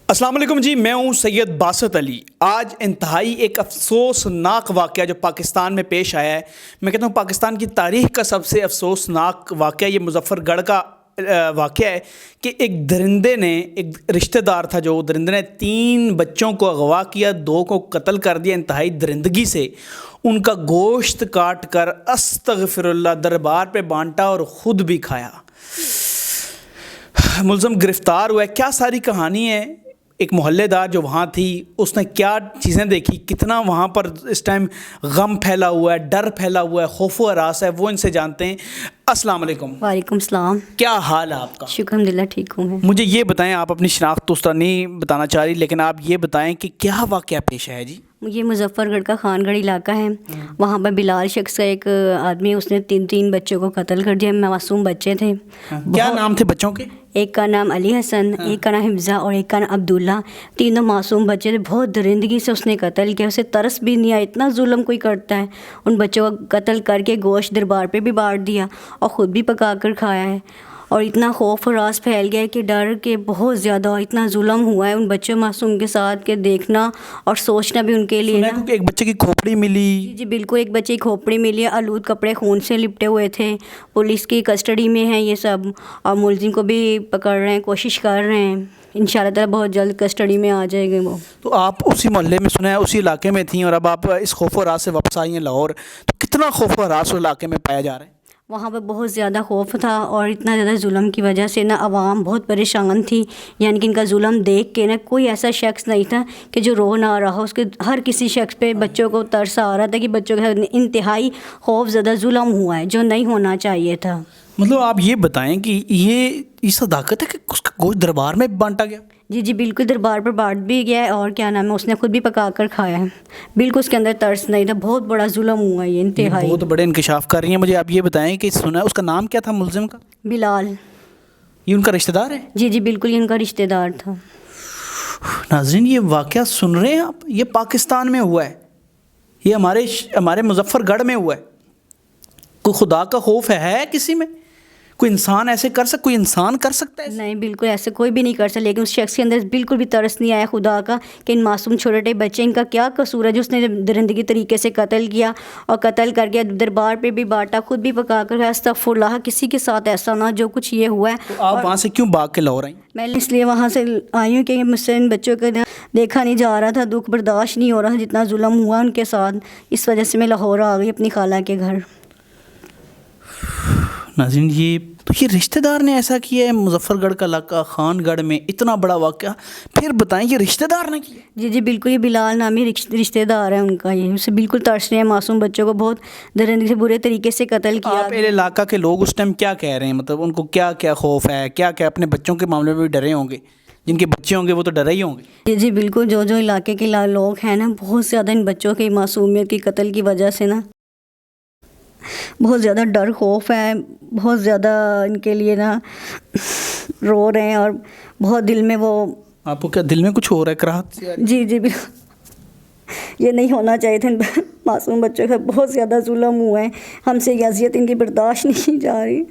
السلام علیکم جی، میں ہوں سید باسط علی۔ آج انتہائی ایک افسوسناک واقعہ جو پاکستان میں پیش آیا ہے، میں کہتا ہوں پاکستان کی تاریخ کا سب سے افسوسناک واقعہ یہ مظفر گڑھ کا واقعہ ہے کہ ایک درندے نے، ایک رشتہ دار تھا، جو درندے نے 3 بچوں کو اغوا کیا، 2 کو قتل کر دیا انتہائی درندگی سے، ان کا گوشت کاٹ کر استغفر اللہ دربار پہ بانٹا اور خود بھی کھایا۔ ملزم گرفتار ہوا ہے۔ کیا ساری کہانی ہے؟ ایک محلے دار جو وہاں تھی، اس نے کیا چیزیں دیکھی، کتنا وہاں پر اس ٹائم غم پھیلا ہوا ہے، ڈر پھیلا ہوا ہے، خوف و ہراس ہے، وہ ان سے جانتے ہیں۔ السلام علیکم۔ وعلیکم السلام۔ کیا حال ہے آپ کا؟ شکر الحمدللہ ٹھیک ہوں میں۔ مجھے یہ بتائیں، آپ اپنی شناخت تو اس طرح نہیں بتانا چاہ رہی، لیکن آپ یہ بتائیں کہ کیا واقعہ پیش ہے جی؟ یہ مظفر گڑھ کا خان گڑھ علاقہ ہے، وہاں پر بلال شخص کا ایک آدمی، اس نے 3 بچوں کو قتل کر دیا، معصوم بچے تھے۔ کیا نام تھے بچوں کے؟ ایک کا نام علی حسن، ایک کا نام حفظہ اور ایک کا نام عبداللہ۔ تینوں معصوم بچے تھے۔ بہت درندگی سے اس نے قتل کیا، اسے ترس بھی نہیں آیا، اتنا ظلم کوئی کرتا ہے۔ ان بچوں کو قتل کر کے گوشت دربار پہ بھی بانٹ دیا اور خود بھی پکا کر کھایا ہے، اور اتنا خوف و راز پھیل گیا ہے کہ ڈر کے بہت زیادہ اتنا ظلم ہوا ہے ان بچوں معصوم کے ساتھ کہ دیکھنا اور سوچنا بھی ان کے لیے نا۔ ایک بچے کی کھوپڑی ملی۔ جی بالکل، ایک بچے کی کھوپڑی ملی ہے، آلود کپڑے خون سے لپٹے ہوئے تھے۔ پولیس کی کسٹڈی میں ہیں یہ سب، اور ملزم کو بھی پکڑ رہے ہیں، کوشش کر رہے ہیں، انشاءاللہ تعالیٰ بہت جلد کسٹڈی میں آ جائے گے وہ۔ تو آپ اسی محلے میں، سنا ہے اسی علاقے میں تھیں، اور اب آپ اس خوف و راز سے واپس آئی ہیں لاہور، تو کتنا خوف و راز اس علاقے میں پایا جا رہا ہے؟ وہاں پہ بہت زیادہ خوف تھا، اور اتنا زیادہ ظلم کی وجہ سے نا عوام بہت پریشان تھی، یعنی کہ ان کا ظلم دیکھ کے نا کوئی ایسا شخص نہیں تھا کہ جو رو نہ رہا ہو۔ اس کے ہر کسی شخص پہ بچوں کو ترس آ رہا تھا کہ بچوں کے انتہائی خوف زدہ ظلم ہوا ہے جو نہیں ہونا چاہیے تھا۔ مطلب آپ یہ بتائیں کہ یہ صداقت ہے کہ اس کا گوشت دربار میں بانٹا گیا؟ جی بالکل، دربار پر بانٹ بھی گیا ہے، اور کیا نام ہے، اس نے خود بھی پکا کر کھایا ہے۔ بالکل اس کے اندر ترس نہیں تھا، بہت بڑا ظلم ہوا ہے یہ انتہائی۔ بہت بڑے انکشاف کر رہی ہیں۔ مجھے آپ یہ بتائیں کہ سنا ہے اس کا نام کیا تھا ملزم کا؟ بلال۔ یہ ان کا رشتہ دار ہے؟ جی بالکل، یہ ان کا رشتہ دار تھا۔ ناظرین، یہ واقعہ سن رہے ہیں آپ؟ یہ پاکستان میں ہوا ہے، یہ ہمارے مظفر گڑھ میں ہوا ہے۔ کوئی خدا کا خوف ہے کسی میں؟ کوئی انسان ایسے کوئی انسان کر سکتا ہے؟ نہیں، بالکل ایسے کوئی بھی نہیں کر سکتا، لیکن اس شخص کے اندر بالکل بھی ترس نہیں آیا خدا کا کہ ان معصوم چھوٹے بچے، ان کا کیا قصور ہے جو اس نے درندگی طریقے سے قتل کیا، اور قتل کر کے دربار پہ بھی بانٹا، خود بھی پکا کر کھایا۔ استغفر اللہ، کسی کے ساتھ ایسا نہ جو کچھ یہ ہوا ہے۔ تو آپ وہاں سے کیوں بھاگ کے لاہور آئیں؟ میں اس لیے وہاں سے آئی ہوں کہ مجھ سے ان بچوں کو دیکھا نہیں جا رہا تھا، دکھ برداشت نہیں ہو رہا، جتنا ظلم ہوا ان کے ساتھ، اس وجہ سے میں لاہور آ گئی اپنی خالہ کے گھر۔ ناظرین، یہ رشتہ دار نے ایسا کیا ہے مظفر گڑھ کا علاقہ خان گڑھ میں، اتنا بڑا واقعہ، پھر بتائیں یہ رشتہ دار نے کیا؟ جی بالکل، یہ بلال نامی رشتہ دار ہے ان کا، یہ اسے بالکل ترس رہے ہیں، معصوم بچوں کو بہت درندگی سے برے طریقے سے قتل کیا۔ آپ علاقہ کے لوگ اس ٹائم کیا کہہ رہے ہیں؟ مطلب ان کو کیا خوف ہے، کیا اپنے بچوں کے معاملے میں بھی ڈرے ہوں گے؟ جن کے بچے ہوں گے وہ تو ڈرے ہی ہوں گے۔ جی بالکل، جو علاقے کے لوگ ہیں نا، بہت زیادہ ان بچوں کی معصومیت کی قتل کی وجہ سے نا بہت زیادہ ڈر خوف ہے، بہت زیادہ ان کے لیے نا رو رہے ہیں، اور بہت دل میں وہ۔ آپ کو کیا دل میں کچھ ہو رہا ہے، کراہت؟ جی بالکل، یہ نہیں ہونا چاہیے تھا، معصوم بچوں کا بہت زیادہ ظلم ہوا ہے، ہم سے یہ اذیت ان کی برداشت نہیں جا رہی۔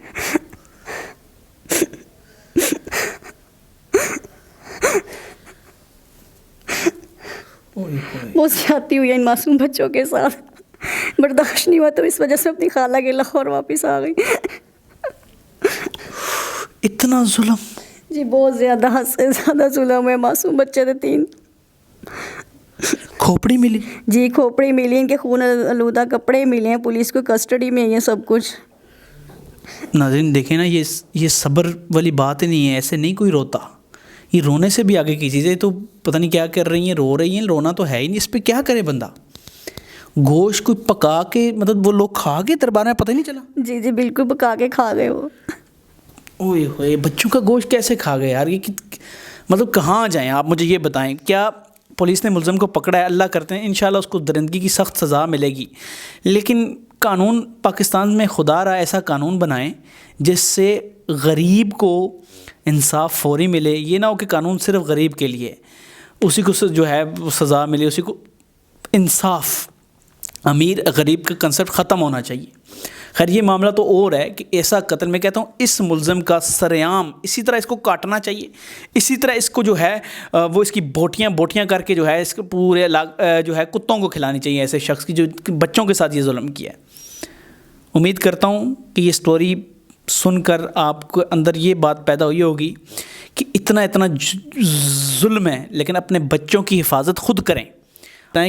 بہت زیادتی ہوئی ہے ان معصوم بچوں کے ساتھ، برداشت نہیں ہوا، تو اس وجہ سے اپنی خالہ کے لاہور واپس آ گئی۔ اتنا ظلم؟ جی بہت زیادہ، حد سے زیادہ ظلم ہے، معصوم بچے تھے 3۔ کھوپڑی ملی؟ جی کھوپڑی ملی، ان کے خون آلودہ کپڑے ملے ہیں، پولیس کو کسٹڈی میں یہ سب کچھ۔ ناظرین دیکھیں نا، یہ صبر والی بات ہی نہیں ہے، ایسے نہیں کوئی روتا، یہ رونے سے بھی آگے کی چیزیں تو پتہ نہیں کیا کر رہی ہیں، رو رہی ہیں، رونا تو ہے ہی نہیں، اس پہ کیا کرے بندہ؟ گوشت کوئی پکا کے، مطلب وہ لوگ کھا کے دربار میں، پتہ ہی نہیں چلا؟ جی بالکل، پکا کے کھا گئے وہ۔ اوئے ہوئے، بچوں کا گوشت کیسے کھا گئے یار؟ یہ مطلب کہاں جائیں آپ؟ مجھے یہ بتائیں، کیا پولیس نے ملزم کو پکڑا ہے؟ اللہ کرتے ہیں انشاءاللہ اس کو درندگی کی سخت سزا ملے گی، لیکن قانون پاکستان میں خدا رہا ایسا قانون بنائیں جس سے غریب کو انصاف فوری ملے، یہ نہ ہو کہ قانون صرف غریب کے لیے، اسی کو جو ہے سزا ملے، اسی کو انصاف، امیر غریب کا کنسپٹ ختم ہونا چاہیے۔ خیر یہ معاملہ تو اور ہے کہ ایسا قتل، میں کہتا ہوں اس ملزم کا سرعام اسی طرح اس کو کاٹنا چاہیے، اسی طرح اس کو جو ہے وہ اس کی بوٹیاں کر کے جو ہے اس کو پورے جو ہے کتوں کو کھلانی چاہیے، ایسے شخص کی جو بچوں کے ساتھ یہ ظلم کیا ہے۔ امید کرتا ہوں کہ یہ سٹوری سن کر آپ کو اندر یہ بات پیدا ہوئی ہوگی کہ اتنا ظلم ہے، لیکن اپنے بچوں کی حفاظت خود کریں۔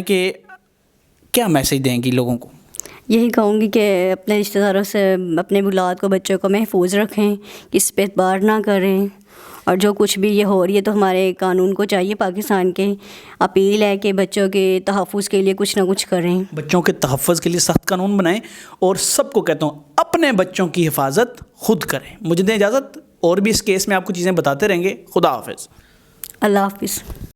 کہ کیا میسیج دیں گی لوگوں کو؟ یہی کہوں گی کہ اپنے رشتہ داروں سے اپنے اولاد کو، بچوں کو محفوظ رکھیں، کس پہ اعتبار نہ کریں، اور جو کچھ بھی یہ ہو رہی ہے تو ہمارے قانون کو چاہیے، پاکستان کے اپیل ہے کہ بچوں کے تحفظ کے لیے کچھ نہ کچھ کریں، بچوں کے تحفظ کے لیے سخت قانون بنائیں، اور سب کو کہتا ہوں اپنے بچوں کی حفاظت خود کریں۔ مجھے دیں اجازت، اور بھی اس کیس میں آپ کو چیزیں بتاتے رہیں گے۔ خدا حافظ۔ اللہ حافظ۔